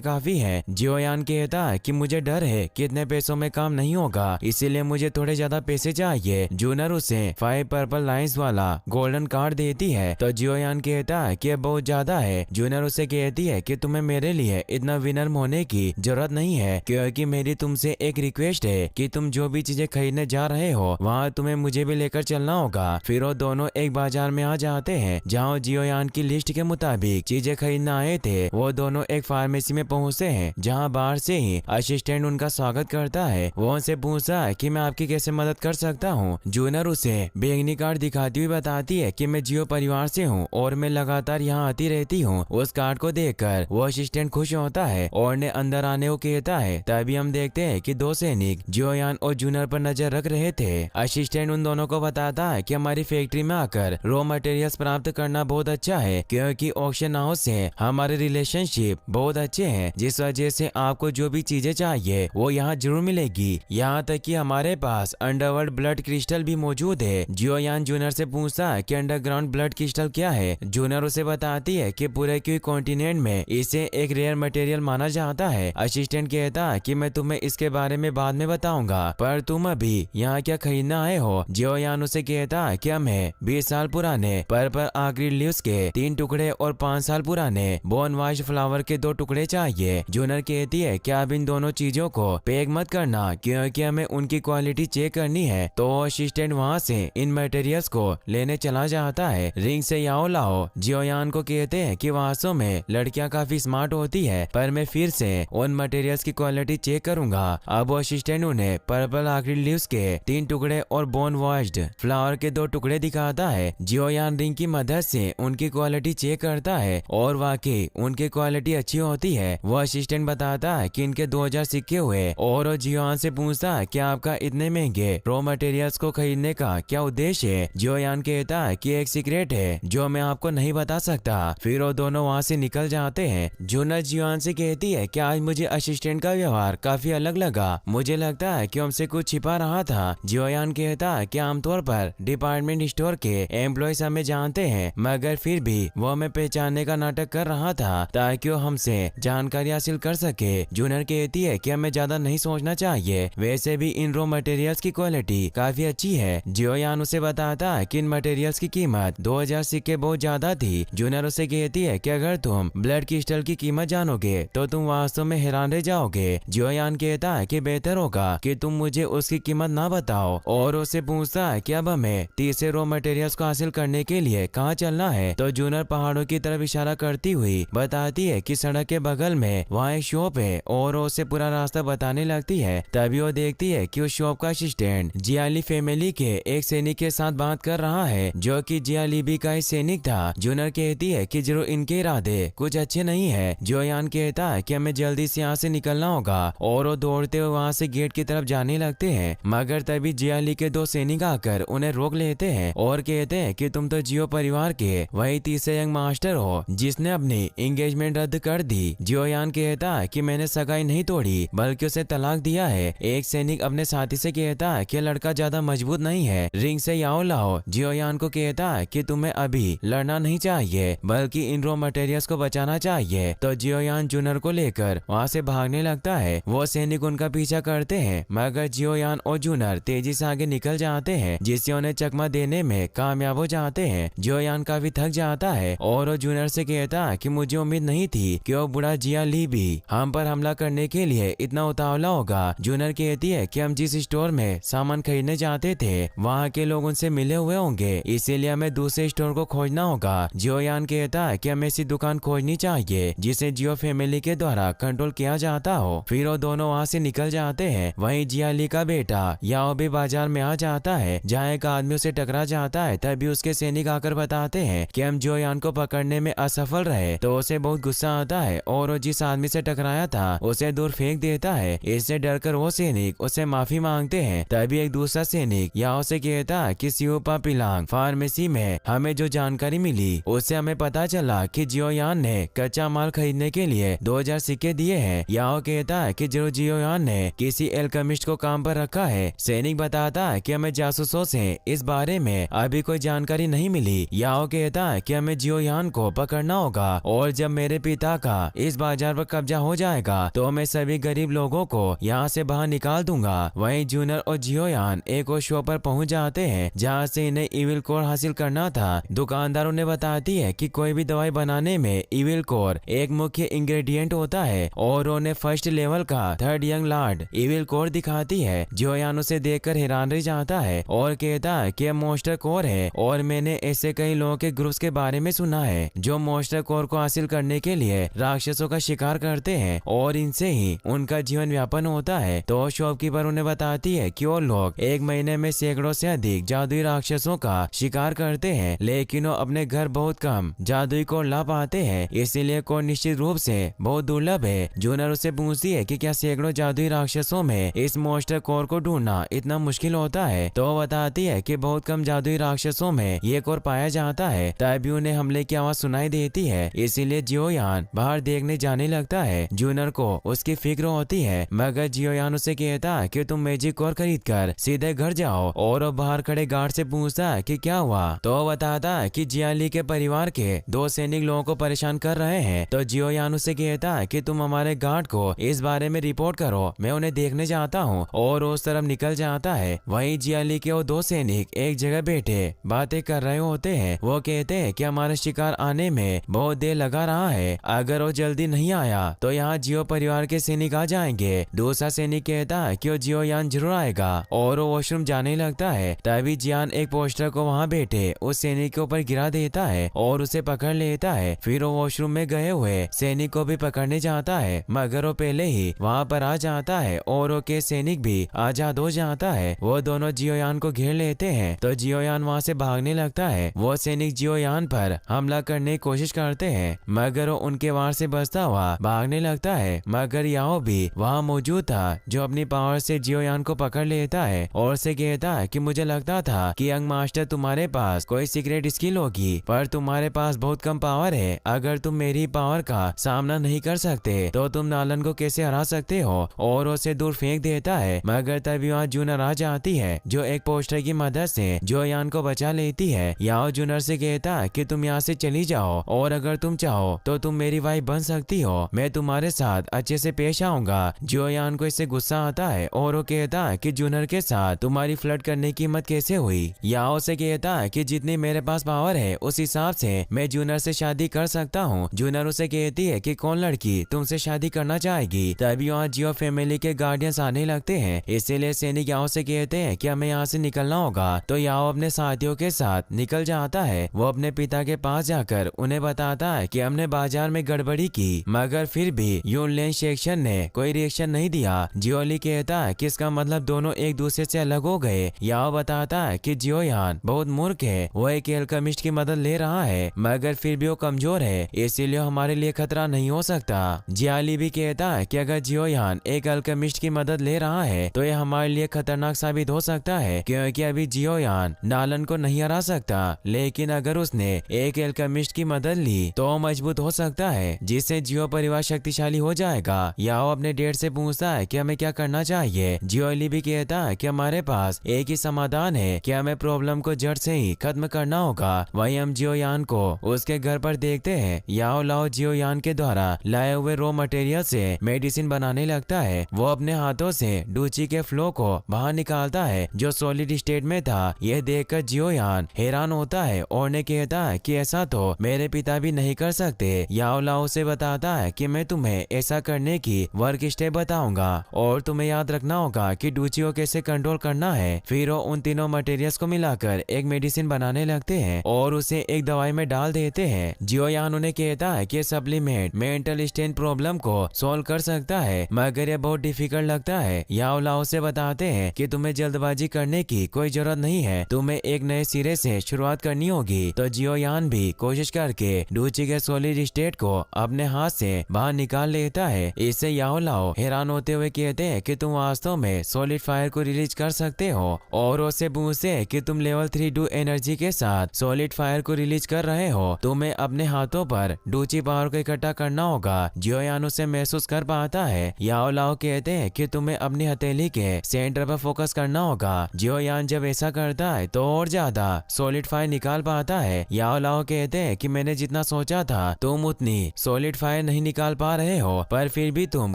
काफी है। जियोयान कहता है कि मुझे डर है कि इतने पैसों में काम नहीं होगा, इसीलिए मुझे थोड़े ज्यादा पैसे चाहिए। जूनर उसे 5 पर्पल लाइंस वाला गोल्डन कार्ड देती है तो जियोयान कहता है कि बहुत ज्यादा है। जूनर उसे कहती है कि तुम्हें मेरे लिए इतना विनर होने की जरूरत नहीं है, क्योंकि मेरी तुमसे एक रिक्वेस्ट है कि तुम जो भी चीजें खरीदने जा रहे हो वहाँ तुम्हें मुझे भी लेकर चलना होगा। फिर वो दोनों एक बाजार में आ जाते हैं जहाँ जियोयान की लिस्ट के मुताबिक चीजें खरीदने आए थे। वो दोनों एक फार्मेसी में पहुँचते हैं जहाँ बाहर से ही असिस्टेंट उनका स्वागत करता है। वो उनसे पूछता है कि मैं आपकी कैसे मदद कर सकता हूँ। जूनर उसे बैंगनी कार्ड दिखाती हुई बताती है कि मैं जियो परिवार से हूँ और मैं लगातार यहाँ आती रहती हूँ। उस कार्ड को देखकर वो असिस्टेंट खुश होता है और ने अंदर आने को कहता है। तभी हम देखते हैं कि दो सैनिक जियोयान और जूनर पर नजर रख रहे थे। असिस्टेंट उन दोनों को बताता है कि हमारी फैक्ट्री में आकर रॉ मटेरियल्स प्राप्त करना बहुत अच्छा है, क्योंकि ऑक्शन हाउस से हमारे रिलेशनशिप बहुत अच्छे हैं, जिस वजह से आपको जो भी चीजें चाहिए वो यहाँ जरूर मिलेगी। यहाँ तक कि हमारे पास अंडरवर्ल्ड ब्लड क्रिस्टल भी मौजूद है। जियोयान जूनर से पूछता है कि अंडरग्राउंड ब्लड क्रिस्टल क्या है। जूनर उसे बताती है कि पूरे क्यू कॉन्टिनेंट में इसे एक रेयर मटेरियल माना जाता है। असिस्टेंट कहता है कि मैं तुम्हें इसके बारे में बाद में बताऊंगा, पर तुम अभी यहाँ क्या खरीदना आए हो। जियोयान उसे कहता है कि हमें 20 साल पुराने पर्पल आखिरी लीव्स के 3 टुकड़े और 5 साल पुराने बोन वाश फ्लावर के 2 टुकड़े चाहिए। जूनर कहती है कि आप इन दोनों चीजों को पैक मत करना, क्योंकि हमें उनकी क्वालिटी चेक करनी है। तो असिस्टेंट वहाँ से इन मटेरियल्स को लेने चला जाता है। रिंग से याओ लाओ जियोयान को कहते हैं कि वास्तव में लड़कियां काफी स्मार्ट होती है, पर मैं फिर से उन मटेरियल्स की क्वालिटी चेक करूंगा। अब असिस्टेंट उन्हें पर्पल आखिरी लीव्स के 3 टुकड़े और बोन वॉश्ड फ्लावर के 2 टुकड़े दिखाता है। जियोयान रिंग की मदद से उनकी क्वालिटी चेक करता है और वाकई उनकी क्वालिटी अच्छी होती है। वो असिस्टेंट बताता है कि इनके 2000 सिक्के हुए और जियोयान से पूछता है कि आपका इतने महंगे रॉ मटेरियल्स को खरीदने का क्या उद्देश्य है। जियोयान कहता है कि एक सीक्रेट है जो मैं आपको नहीं बता सकता। फिर वो दोनों वहाँ से निकल जाते हैं। जूनर जियोयान से कहती है कि आज मुझे असिस्टेंट का व्यवहार काफी अलग लगा, मुझे लगता है कि हमसे कुछ छिपा रहा था। जियोयान कहता है कि आमतौर पर डिपार्टमेंट स्टोर के एम्प्लॉयज हमें जानते हैं, मगर फिर भी वो हमें पहचानने का नाटक कर रहा था ताकि वो हमसे जानकारी हासिल कर सके। जूनर कहती है कि हमें ज्यादा नहीं सोचना चाहिए, वैसे भी इन रॉ मटेरियल्स की क्वालिटी काफी अच्छी है। जियोयान उसे बताता है कि इन मटेरियल्स की कीमत 2000 सिक्के बहुत ज्यादा थी। जूनर उसे कहती है कि अगर तुम ब्लड क्रिस्टल की कीमत जानोगे तो तुम वास्तव में हैरान रह जाओगे। जियोयान कहता है कि बेहतर होगा कि तुम मुझे उसकी कीमत ना बताओ और उससे पूछता है कि अब हमें तीसरे रॉ मटेरियल्स को हासिल करने के लिए कहाँ चलना है। तो जूनर पहाड़ों की तरफ इशारा करती हुई बताती है कि सड़क के बगल में वहाँ एक शॉप है और उसे पूरा रास्ता बताने लगती है। तभी वो देखती है कि उस शॉप का असिस्टेंट जियाली फैमिली के एक सैनिक के साथ बात कर रहा है, जो कि जियालीबी का एक सैनिक था। जूनर कहती है कि जरूर इनके इरादे कुछ अच्छे नहीं है। जियोयान कहता है कि हमें जल्दी से यहाँ से निकलना होगा और वो दौड़ते हुए वहाँ से गेट की तरफ जाने लगते हैं, मगर तभी जियाली के 2 सैनिक आकर उन्हें रोक लेते हैं और कहते हैं कि तुम तो जियो परिवार के वही तीसरे यंग मास्टर हो जिसने अपनी एंगेजमेंट रद्द कर दी। जियोयान कहता है कि मैंने सगाई नहीं तोड़ी बल्कि उसे तलाक दिया है। एक सैनिक अपने साथी से कहता है कि लड़का ज्यादा मजबूत नहीं है। रिंग से याओ लाओ जियोयान को कहता है कि तुम्हें अभी लड़ना नहीं चाहिए बल्कि इन रॉ मटेरियल्स को बचाना चाहिए। तो जियोयान जूनर को लेकर वहाँ से भागने लगता है। वो सैनिक उनका पीछा करते हैं, मगर जियोयान और जूनर तेजी से आगे निकल जाते हैं, जिससे उन्हें चकमा देने में कामयाब हो जाते हैं। जियोयान काफी थक जाता है और वो जूनर से कहता है कि मुझे उम्मीद नहीं थी कि वो बुढ़ा जियाली भी हम पर हमला करने के लिए इतना उतावला होगा। जूनर कहती है कि हम जिस स्टोर में सामान खरीदने जाते थे वहाँ के लोग उनसे मिले हुए होंगे, इसीलिए हमें दूसरे स्टोर को खोजना होगा। जियोयान कहता है कि हमें ऐसी दुकान खोजनी चाहिए जिसे जियो फैमिली के द्वारा कंट्रोल किया जाता हो। फिर वो दोनों वहाँ से निकल जाते हैं। वहीं जियाली का बेटा याओ भी बाजार में आ जाता है, जहाँ एक आदमी उसे टकरा जाता है। तभी उसके सैनिक आकर बताते हैं कि हम जियोयान को पकड़ने में असफल रहे। तो उसे बहुत गुस्सा आता है और वो जिस आदमी से टकराया था उसे दूर फेंक देता है। इससे डरकर वो सैनिक उससे माफी मांगते हैं। तभी एक दूसरा सैनिक याओ से कहता है कि सियोपा पिलांग फार्मेसी में हमें जो जानकारी मिली उससे हमें पता चला कि जियोयान ने कच्चा माल खरीदने के लिए 2000 सिक्के दिए हैं। याओ कहता है कि जरूर जियोयान ने किसी एल्केमिस्ट को काम पर रखा है। सैनिक बताता है कि हमें जासूसों से इस बारे में अभी कोई जानकारी नहीं मिली। याओ कहता है कि हमें जियोयान को पकड़ना होगा और जब मेरे पिता का इस बाजार पर कब्जा हो जाएगा तो मैं सभी गरीब लोगों को यहाँ से बाहर निकाल दूंगा। वहीं जूनर और जियोयान एक और शॉप पर पहुंच जाते हैं जहाँ से इन्हें इविल कोर हासिल करना था। दुकानदार उन्हें बताती है कि कोई भी दवाई बनाने में इविल कोर एक मुख्य इंग्रेडिएंट होता है और उन्हें फर्स्ट लेवल का third young Lord evil core दिखाती है। जियोयान उसे देखकर हैरान रह जाता है और कहता है कि मोस्टर कोर है और मैंने ऐसे कई लोगों के ग्रुप्स के बारे में सुना है जो मोस्टर कोर को हासिल करने के लिए राक्षसों का शिकार करते हैं और इनसे ही उनका जीवन व्यापन होता है। तो शॉपकीपर उन्हें बताती है कि वो लोग एक महीने में सैकड़ों से अधिक जादुई राक्षसों का शिकार करते हैं, लेकिन वो अपने घर बहुत कम जादुई कोर ला पाते हैं, इसीलिए कोर निश्चित रूप से बहुत दुर्लभ है। जूनर उससे पूछती है कि क्या सैकड़ों जादुई राक्षसों में इस मोस्टर कोर को ढूंढना इतना मुश्किल होता है। तो वो बताती है कि बहुत कम जादुई राक्षसों में ये कोर पाया जाता है। तभी उन्हें हमले की आवाज सुनाई देती है, इसीलिए जियोयान बाहर देखने जाने लगता है। जूनर को उसकी फिक्र होती है, मगर जियोयान उसे कहता है कि तुम मैजिक कोर खरीद कर सीधे घर जाओ और वो बाहर खड़े गार्ड से पूछता है कि क्या हुआ। तो वो बताता है कि जियाली के परिवार के 2 सैनिक लोगों को परेशान कर रहे हैं। तो जियोयान उसे कहता है कि तुम हमारे गार्ड को इस बारे में रिपोर्ट करो, मैं उन्हें देखने जाता हूँ, और उस तरफ निकल जाता है। वहीं जियाली के वो 2 सैनिक एक जगह बैठे बातें कर रहे होते हैं। वो कहते हैं कि हमारा शिकार आने में बहुत देर लगा रहा है, अगर वो जल्दी नहीं आया तो यहाँ जियो परिवार के सैनिक आ जाएंगे। दूसरा सैनिक कहता है कि वो जियोयान जरूर आएगा और वो वॉशरूम जाने लगता है। तभी जियान एक पोस्टर को वहाँ बैठे उस सैनिक के ऊपर गिरा देता है और उसे पकड़ लेता है। फिर वो वॉशरूम में गए हुए सैनिक को भी पकड़ने जाता है, मगर वो पहले ही वहाँ पर आ जाता है और वो के सैनिक भी आजाद हो जाता है। वो दोनों जियोयान को घेर लेते हैं तो जियोयान वहाँ से भागने लगता है। वो सैनिक जियोयान पर हमला करने की कोशिश करते हैं, मगर वो उनके वार से बचता हुआ भागने लगता है। मगर याओ भी वहाँ मौजूद था जो अपनी पावर से जियोयान को पकड़ लेता है और उसे कहता है कि मुझे लगता था कि यंग मास्टर तुम्हारे पास कोई सीक्रेट स्किल होगी, पर तुम्हारे पास बहुत कम पावर है। अगर तुम मेरी पावर का सामना नहीं कर सकते तो तुम नालन को कैसे हरा सकते हो, और उसे दूर फेंक देता है। मगर तभी वहाँ जूनर आ जाती है जो एक पोस्टर की मदद से जियोयान को बचा लेती है। याओ जूनर से कहता है कि तुम यहाँ से चली जाओ और अगर तुम चाहो तो तुम मेरी वाइफ बन सकती हो, मैं तुम्हारे साथ अच्छे से पेश आऊंगा। जियोयान को इससे गुस्सा आता है और वो कहता है कि जूनर के साथ तुम्हारी फ्लर्ट करने की हिम्मत कैसे हुई। याओ से कहता है कि जितनी मेरे पास पावर है उस हिसाब से मैं जूनर से शादी कर सकता हूँ। जूनर उसे कहती है कि कौन लड़की तुमसे शादी करना चाहेगी। तभी वहाँ जियो फैमिली के गार्डियंस आने लगते हैं, इसीलिए सैनिक याओ से कहते हैं कि हमें यहाँ से निकलना होगा। तो याओ अपने साथियों के साथ निकल जाता है। वो अपने पिता के पास जाकर उन्हें बताता है कि हमने बाजार में गड़बड़ी की, मगर फिर भी यूनलैंड सेक्शन ने कोई रिएक्शन नहीं दिया। जियोली कहता है कि इसका मतलब दोनों एक दूसरे से अलग हो गए। याओ बताता है कि जियोयान बहुत मूर्ख है, वो एक एल्केमिस्ट की मदद ले रहा है, मगर फिर भी वो कमजोर है, इसीलिए हमारे लिए खतरा नहीं हो सकता। जियाली भी कहता है कि अगर जियोयान एक एल्केमिस्ट की मदद ले रहा है तो ये हमारे लिए खतरनाक साबित हो सकता है, क्योंकि अभी जियोयान नालन को नहीं हरा सकता, लेकिन अगर उसने एक एल्केमिस्ट की मदद ली तो मजबूत हो सकता है, जिससे जियो परिवार शक्तिशाली हो जाएगा। याओ अपने डेड से पूछता है कि हमें क्या करना चाहिए। जियोली भी कहता है कि हमारे पास एक ही समाधान है कि हमें प्रॉब्लम को जड़ से ही खत्म करना होगा। वहीं हम जियोयान को उसके घर पर देखते हैं। याओ लाओ जियोयान के द्वारा लाए हुए रॉ मटेरियल से मेडिसिन बनाने लगता है। वो अपने हाथों से डूची के फ्लो को बाहर निकालता है जो सॉलिड स्टेट में था। यह देखकर जियोयान हैरान होता है और ने कहता है कि ऐसा तो मेरे पिता भी नहीं कर सकते। याओ लाओ से बताता है कि मैं तुम्हें ऐसा करने की वर्क स्टेप बताऊंगा और तुम्हें याद रखना होगा कि डूची को कैसे कंट्रोल करना है। फिर वो उन तीनों मटेरियल्स को मिलाकर एक मेडिसिन बनाने लगते हैं और उसे एक दवाई में डाल देते हैं। जियोयान उन्हें कहता है कि सप्लीमेंट मेंटल स्ट्रेन प्रॉब्लम को सॉल्व कर सकता है, मगर यह बहुत डिफिकल्ट लगता है। याओ लाओ से बताते हैं कि तुम्हें जल्दबाजी करने की कोई जरूरत नहीं है, तुम्हें एक नए सिरे से शुरुआत करनी होगी। तो जियोयान भी कोशिश करके डूची के सॉलिड स्टेट को अपने हाथ से बाहर निकाल लेता है। इससे याओ लाओ हैरान होते हुए कहते हैं कि तुम वास्तव में सॉलिड फायर को रिलीज कर सकते हो, और उससे पूछते हैं कि तुम लेवल 3 डू एनर्जी के साथ सॉलिड फायर को रिलीज कर रहे हो, तुम्हें अपने हाथों पर डूची पावर को इकट्ठा करना होगा। जियोयान उसे महसूस कर पाता है। याओ लाओ कहते हैं कि तुम्हें अपनी हथेली के सेंटर पर फोकस करना होगा। जियोयान जब ऐसा करता है तो और ज्यादा सॉलिड फायर निकाल पाता है। है। याओ लाओ कहते हैं कि मैंने जितना सोचा था तुम उतनी सॉलिड फायर नहीं निकाल पा रहे हो, पर फिर भी तुम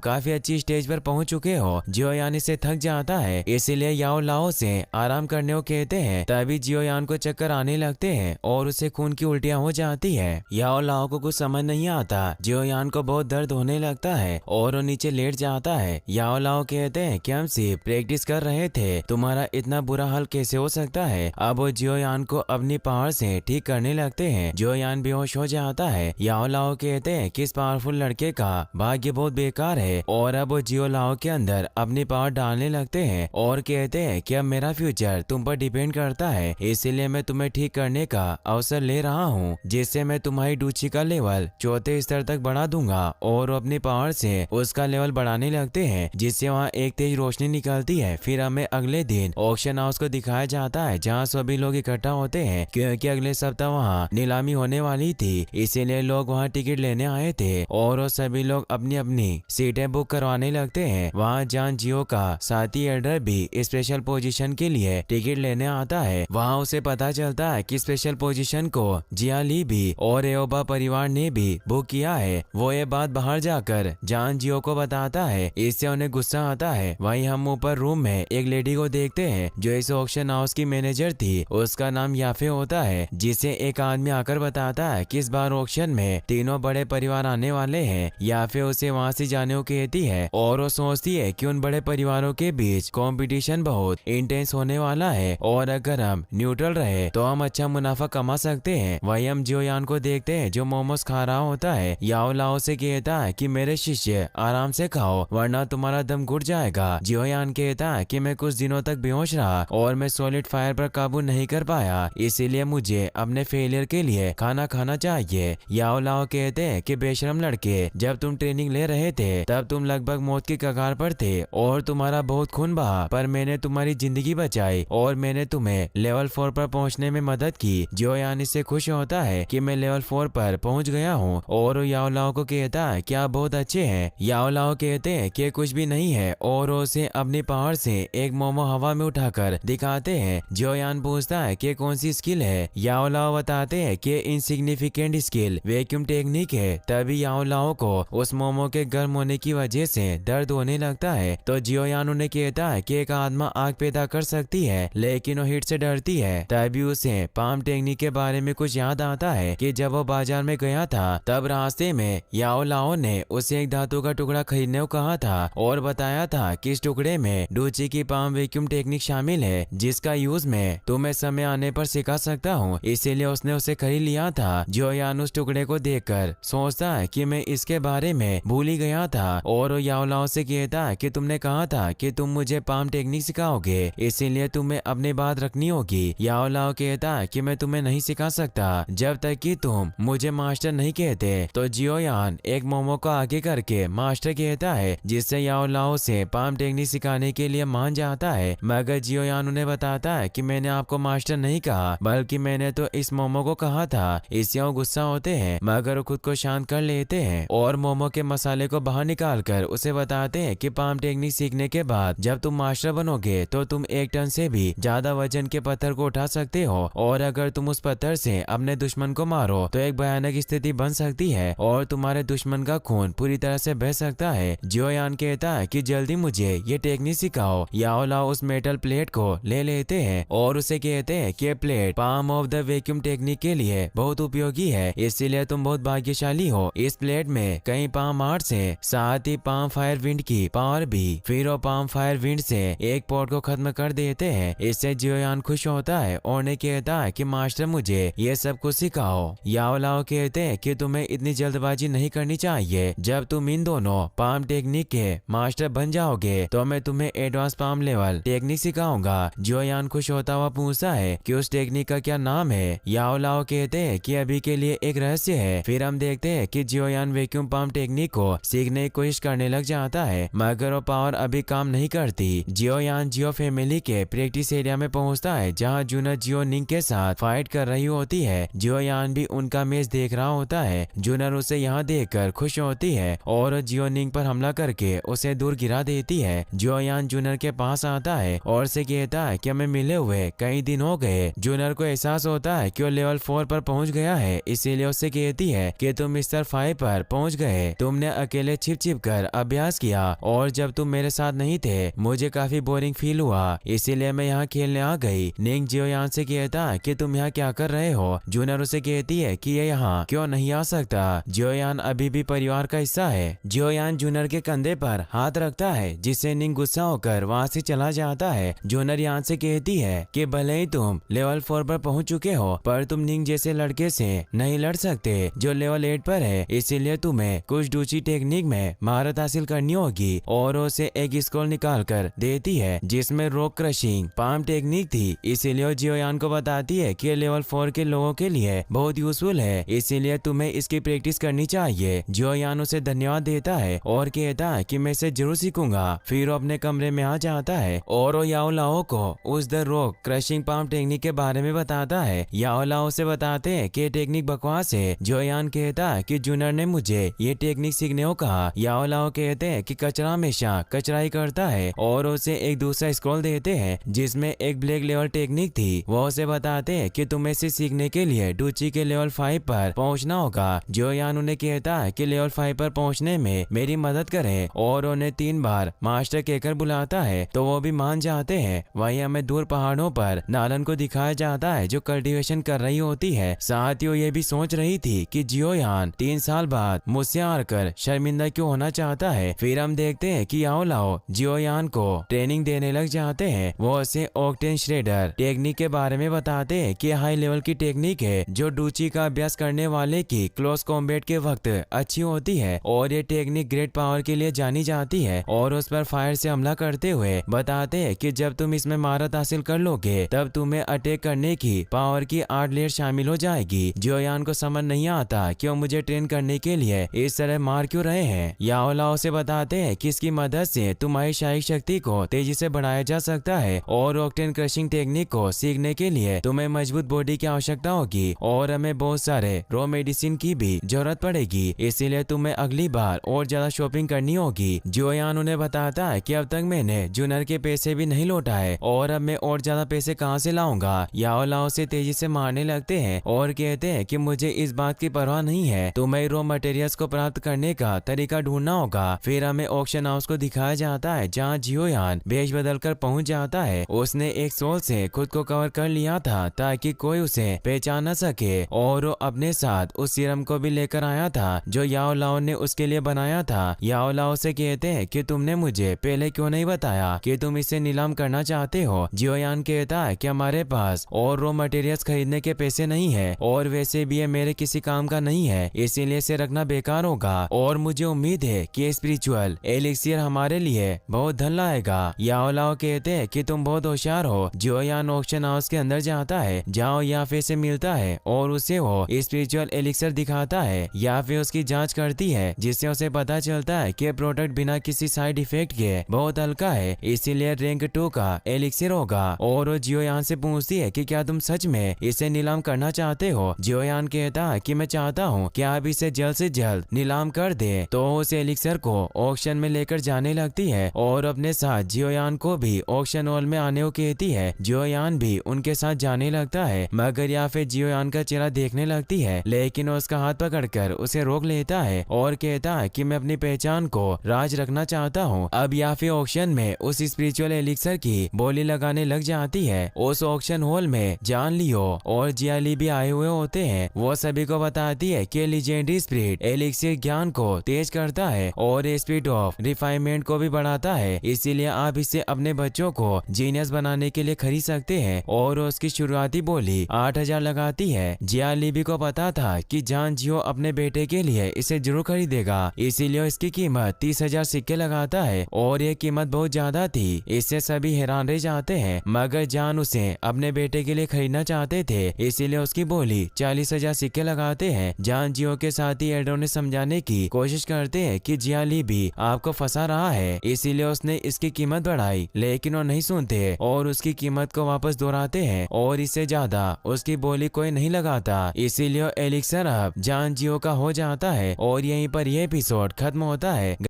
काफी अच्छी स्टेज पर पहुंच चुके हो। जियोयान इससे थक जाता है, इसीलिए याओ लाओ से आराम करने को कहते हैं। तभी जियोयान को चक्कर आने लगते हैं और उसे खून की उल्टियां हो जाती है। याओ लाओ को कुछ समझ नहीं आता। जियोयान को बहुत दर्द होने लगता है और वो नीचे लेट जाता है। याओ लाओ कहते हैं कि हम सिर्फ प्रैक्टिस कर रहे थे, तुम्हारा इतना बुरा हाल कैसे हो सकता है। अब वो जियोयान को अपनी पावर से ठीक करने लगते हैं। जियोयान बेहोश हो जाता है। याओ लाओ कहते हैं कि इस पावरफुल लड़के का भाग्य बहुत बेकार है और अब वो जियो लाओ के अंदर अपनी पावर डालने लगते हैं और कहते हैं कि अब मेरा फ्यूचर तुम पर डिपेंड करता है, इसीलिए मैं तुम्हें ठीक करने का अवसर ले रहा हूँ, जिससे मैं तुम्हारी डूची का लेवल चौथे स्तर तक बढ़ा दूंगा। और अपनी पावर से उसका लेवल बढ़ाने लगते हैं, जिससे वहाँ एक तेज रोशनी निकलती है। फिर हमें अगले दिन ऑक्शन हाउस को दिखाया जाता है, जहाँ सभी लोग इकट्ठा होते हैं क्योंकि अगले सप्ताह वहाँ नीलामी होने वाली थी, इसीलिए लोग वहाँ टिकट लेने आए थे और वो सभी लोग अपनी अपनी सीटें बुक करवाने लगते हैं। वहाँ जान जियो का साथी एल्डर भी स्पेशल पोजीशन के लिए टिकट लेने आता है। वहाँ उसे पता चलता है कि स्पेशल पोजीशन को जिया ली भी और एओबा परिवार ने भी बुक किया है। वो ये बात बाहर जाकर जान जियो को बताता है, इससे उन्हें गुस्सा आता है। वहीं हम ऊपर रूम में एक लेडी को देखते हैं जो इस ऑक्शन हाउस की मैनेजर थी। उसका नाम याफे होता है, जिसे एक आदमी आकर बताता है कि इस बार ऑक्शन में तीनों बड़े परिवार आने वाले हैं। याफे उसे वहाँ से जाने को कहती है और वो सोचती है कि उन बड़े परिवारों के बीच कंपटीशन बहुत इंटेंस होने वाला है और अगर हम न्यूट्रल रहे तो हम अच्छा मुनाफा कमा सकते हैं। वही हम जियोयान को देखते हैं जो मोमोज खा रहा होता है। याओ लाओ से कहता है कि मेरे शिष्य आराम से खाओ वरना तुम्हारा दम घुट जाएगा। जियोयान कहता है कि मैं कुछ दिनों तक बेहोश रहा और मैं सॉलिड फायर पर काबू नहीं कर पाया, इसीलिए मुझे अपने फेलियर के लिए खाना खाना चाहिए। याओ लाओ कहते हैं कि बेशरम लड़के, जब तुम ट्रेनिंग ले रहे थे तब तुम लगभग मौत की कगार पर थे और तुम्हारा बहुत खून बहा, पर मैंने तुम्हारी जिंदगी बचाई और मैंने तुम्हें लेवल 4 पर पहुंचने में मदद की। जियोयान इससे खुश होता है कि मैं लेवल 4 पर पहुंच गया हूं और याओ लाओ को कहता है कि आप बहुत अच्छे हैं। याओ लाओ कहते हैं कि कुछ भी नहीं है और उसे अपनी पावर से एक मोमो हवा में उठाकर दिखाते हैं। जियोयान पूछता है कि कौन सी स्किल है। याओ लाओ बताते हैं कि इनसिग्निफिकेंट स्किल वैक्यूम टेक्निक है। तभी याओ लाओ को उस मोमो के गर्म होने की वजह से दर्द होने लगता है, तो जियोयान उन्हें कहता है कि एक आत्मा आग पैदा कर सकती है लेकिन वो हीट से डरती है। तभी उसे पाम टेक्निक के बारे में कुछ याद आता है कि जब वो बाजार में गया था तब रास्ते में याओ लाओ ने उसे एक धातु का टुकड़ा खरीदने को कहा था और बताया था कि इस टुकड़े में डूची की पाम वैक्यूम टेक्निक शामिल है, जिसका यूज मैं तुम्हें समय आने पर सिखा सकता हूँ, इसीलिए उसने उसे खरीद लिया था। जियोयान उस टुकड़े को देखकर सोचता है कि मैं इसके बारे में भूल ही गया था और याओ लाओ से कहता है कि तुमने कहा था कि तुम मुझे पाम टेक्निक सिखाओगे, इसीलिए तुम्हें अपनी बात रखनी होगी। याओ लाओ कहता है कि मैं तुम्हें नहीं सिखा सकता जब तक कि तुम मुझे मास्टर नहीं कहते। तो जियोयान एक मोमो को आगे करके मास्टर कहता है, जिससे याओ लाओ से पाम टेक्निक सिखाने के लिए मान जाता है। मगर जियोयान उन्हें बताता है कि मैंने आपको मास्टर नहीं कहा बल्कि मैंने तो इस मोमो को कहा था। इससे वो गुस्सा होते हैं मगर वो खुद को शांत कर लेते हैं और मोमो के मसाले को बाहर निकाल कर उसे बताते हैं कि पाम टेक्निक सीखने के बाद जब तुम मास्टर बनोगे तो तुम 1 टन से भी ज्यादा वजन के पत्थर को उठा सकते हो और अगर तुम उस पत्थर से अपने दुश्मन को मारो तो एक भयानक स्थिति बन सकती है और तुम्हारे दुश्मन का खून पूरी तरह से बह सकता है। जियोयान कहता है कि जल्दी मुझे ये टेक्निक सिखाओ। याओ लाओ उस मेटल प्लेट को ले लेते हैं और उसे कहते हैं कि plate palm of the vacuum technique के लिए बहुत उपयोगी है, इसीलिए तुम बहुत भाग्यशाली हो। इस प्लेट में कई पाम आर्ट्स है, साथ ही पाम फायर विंड की पावर भी। फिर वो पाम फायर विंड से एक पॉट को खत्म कर देते हैं। इससे जियोयान खुश होता है और ने कहता है कि मास्टर मुझे ये सब कुछ सिखाओ। याओ लाओ कहते हैं कि तुम्हें इतनी जल्दबाजी नहीं करनी चाहिए, जब तुम इन दोनों पाम टेक्निक के मास्टर बन जाओगे तो मैं तुम्हें एडवांस पाम लेवल टेक्निक सिखाऊंगा। जियोयान खुश होता हुआ पूछता है कि उस टेक्निक का क्या नाम है। याओ लाओ कहते हैं कि अभी के लिए एक रहस्य है। फिर हम देखते हैं कि जियोयान वैक्यूम पाम टेक्निक को सीखने की कोशिश करने लग जाता है मगर वो पावर अभी काम नहीं करती। जियोयान जियो फैमिली के प्रैक्टिस एरिया में पहुंचता है जहां जूनर जियो निंग के साथ फाइट कर रही होती है। जियोयान भी उनका मैच देख रहा होता है। जूनर उसे यहाँ देखकर खुश होती है और जियो निंग पर हमला करके उसे दूर गिरा देती है। जियोयान जूनर के पास आता है और से कहता है कि हमें मिले हुए कई दिन हो गए। जूनर को एहसास होता है कि वो लेवल 4 पर पहुंच गया है, इसीलिए उससे कहती है कि तुम स्तर 5 पर पहुंच गए, तुमने अकेले छिप छिप कर अभ्यास किया और जब तुम मेरे साथ नहीं थे मुझे काफी बोरिंग फील हुआ, इसीलिए मैं यहाँ खेलने आ गई। निंग जियोयान से कहता है कि तुम यहाँ क्या कर रहे हो। जूनर उसे कहती है कि ये यहाँ क्यों नहीं आ सकता। जियोयान अभी भी परिवार का हिस्सा है। जियोयान जूनर के कंधे पर हाथ रखता है जिससे निंग गुस्सा होकर वहाँ से चला जाता है। जूनर यान से कहती है कि भले ही तुम लेवल 4 पर पहुंच चुके हो पर तुम निंग जैसे लड़के से नहीं लड़ सकते जो लेवल 8 पर है, इसीलिए तुम्हें कुछ डूची टेक्निक में महारत हासिल करनी होगी और उसे एक स्क्रॉल निकाल कर देती है जिसमें रॉक क्रशिंग पाम टेक्निक थी, इसीलिए जियोयान को बताती है कि लेवल 4 के लोगों के लिए बहुत यूजफुल है, इसीलिए तुम्हें इसकी प्रैक्टिस करनी चाहिए। जियोयान उसे धन्यवाद देता है और कहता है कि मैं इसे जरूर सीखूंगा। फिर वो अपने कमरे में आ जाता है और वो याओ लाओ को उस the rock crushing palm technique के बारे में बताता है। याओ लाओ से बताते हैं कि टेक्निक बकवास है। जियोयान कहता है कि जूनर ने मुझे ये टेक्निक सीखने को कहा। याओ लाओ कहते हैं कि कचरा हमेशा कचरा ही करता है और उसे एक दूसरा स्क्रॉल देते हैं जिसमें एक ब्लैक लेवल टेक्निक थी। वो उसे बताते हैं कि तुम्हें इसे सीखने के लिए डूची के लेवल 5 पर पहुंचना होगा। जियोयान उन्हें कहता है कि लेवल 5 पर पहुंचने में मेरी मदद करें और उन्हें 3 बार मास्टर कहकर बुलाता है तो वो भी मान जाते हैं। वहीं हमें दूर पहाड़ों पर नालन को दिखाया जाता है जो कल्टीवेशन कर रही होती है। साथ ही वो ये भी सोच रही थी कि जियोयान 3 साल बाद मुझसे हारकर शर्मिंदा क्यों होना चाहता है। फिर हम देखते हैं कि याओ लाओ जियोयान को ट्रेनिंग देने लग जाते हैं। वो उसे ऑक्टेन श्रेडर टेक्निक के बारे में बताते हैं कि हाई लेवल की टेक्निक है जो डूची का अभ्यास करने वाले की क्लोज कॉम्बैट के वक्त अच्छी होती है और ये टेक्निक ग्रेट पावर के लिए जानी जाती है और उस पर फायर से हमला करते हुए बताते हैं कि जब तुम इसमें महारत हासिल कर लोगे तब तुम्हें अटैक करने की पावर की 8 लेयर शामिल हो जाएगी। जियोयान को समझ नहीं आता कि वो मुझे ट्रेन करने के लिए इस तरह मार क्यों रहे हैं। याओ लाओ से बताते हैं कि इसकी मदद से तुम्हारी शारीरिक शक्ति को तेजी से बढ़ाया जा सकता है और ऑक्टेन क्रशिंग टेक्निक को सीखने के लिए तुम्हें मजबूत बॉडी की आवश्यकता होगी और हमें बहुत सारे रॉ मेडिसिन की भी जरूरत पड़ेगी, इसीलिए तुम्हें अगली बार और ज्यादा शॉपिंग करनी होगी। जियोयान उन्हें बताता है कि अब तक मैंने जूनर के पैसे भी नहीं लौटाए और अब मैं और ज्यादा पैसे कहां से लाऊंगा। याओ लाओ से तेजी से मारने लगते हैं और कहते हैं कि मुझे इस बात की परवाह नहीं है, तुम्हें रॉ मटेरियल्स को प्राप्त करने का तरीका ढूंढना होगा। फिर हमें ऑक्शन हाउस को दिखाया जाता है जहाँ जियोयान भेष बदल कर पहुंच जाता है। उसने एक सोल से खुद को कवर कर लिया था ताकि कोई उसे पहचान न सके और वो अपने साथ उस सीरम को भी लेकर आया था जो याओ लाओ ने उसके लिए बनाया था। याओ लाओ से कहते हैं कि तुमने मुझे पहले क्यों नहीं बताया कि तुम इसे नीलाम करना चाहते हो। जियोयान कहता है कि हमारे पास और रॉ मटेरियल्स खरीदने के पैसे नहीं है और वैसे भी ये मेरे किसी काम का नहीं है, इसीलिए इसे रखना बेकार होगा और मुझे उम्मीद है कि स्पिरिचुअल एलिक्सियर हमारे लिए बहुत धन लाएगा। याओ लाओ कहते हैं कि तुम बहुत होशियार हो। जियोयान ऑक्शन हाउस के अंदर जाता है जहाँ याफे से मिलता है और उसे वो स्पिरिचुअल एलिक्सियर दिखाता है। याफे उसकी जांच करती है जिससे उसे पता चलता है कि प्रोडक्ट बिना किसी साइड इफेक्ट के बहुत हल्का है, इसीलिए रैंक 2 का एलिक्सियर होगा और वो जियोयान से पूछती है कि क्या तुम सच में इसे नीलाम करना चाहते हो। जियोयान कहता है कि मैं चाहता हूँ कि आप इसे जल्द से जल्द नीलाम कर दे। तो उस एलिक्सियर को ऑक्शन में लेकर जाने लगती है और अपने साथ जियोयान को भी ऑक्शन हॉल में आने को कहती है। जियोयान भी उनके साथ जाने लगता है मगर या फिर जियोयान का चेहरा देखने लगती है लेकिन उसका हाथ पकड़कर उसे रोक लेता है और कहता है कि मैं अपनी पहचान को राज रखना चाहता हूँ। अब या फिर ऑक्शन में उस स्पिरिचुअल एलिक्सर की बोली लगाने लग जाती है। उस ऑक्शन हॉल में जान लियो और जियाली भी आए हुए होते हैं। वो सभी को बताती है कि लीजेंडरी स्पिरिट एलिक्सिर ज्ञान को तेज करता है और स्पीड ऑफ रिफाइनमेंट को भी बढ़ाता है, इसीलिए आप इसे अपने बच्चों को जीनियस बनाने के लिए खरीद सकते हैं और उसकी शुरुआती बोली 8000 लगाती है। जियाली भी को पता था कि जान जियो अपने बेटे के लिए इसे जरूर खरीदेगा, इसीलिए इसकी कीमत 30,000 सिक्के लगाता है और ये कीमत बहुत ज्यादा थी। इससे सभी हैरान रह जाते हैं मगर जान उसे अपने बेटे के लिए खरीदना चाहते थे, इसीलिए उसकी बोली 40,000 सिक्के लगाते हैं। जान जियो के साथ ही एडो ने समझाने की कोशिश करते हैं कि जियाली भी आपको फंसा रहा है, इसीलिए उसने इसकी कीमत बढ़ाई लेकिन वो नहीं सुनते और उसकी कीमत को वापस दोहराते हैं और इससे ज्यादा उसकी बोली कोई नहीं लगाता, इसीलिए एलिक्सर अब जान जियो का हो जाता है और यहीं पर यह एपिसोड खत्म होता है।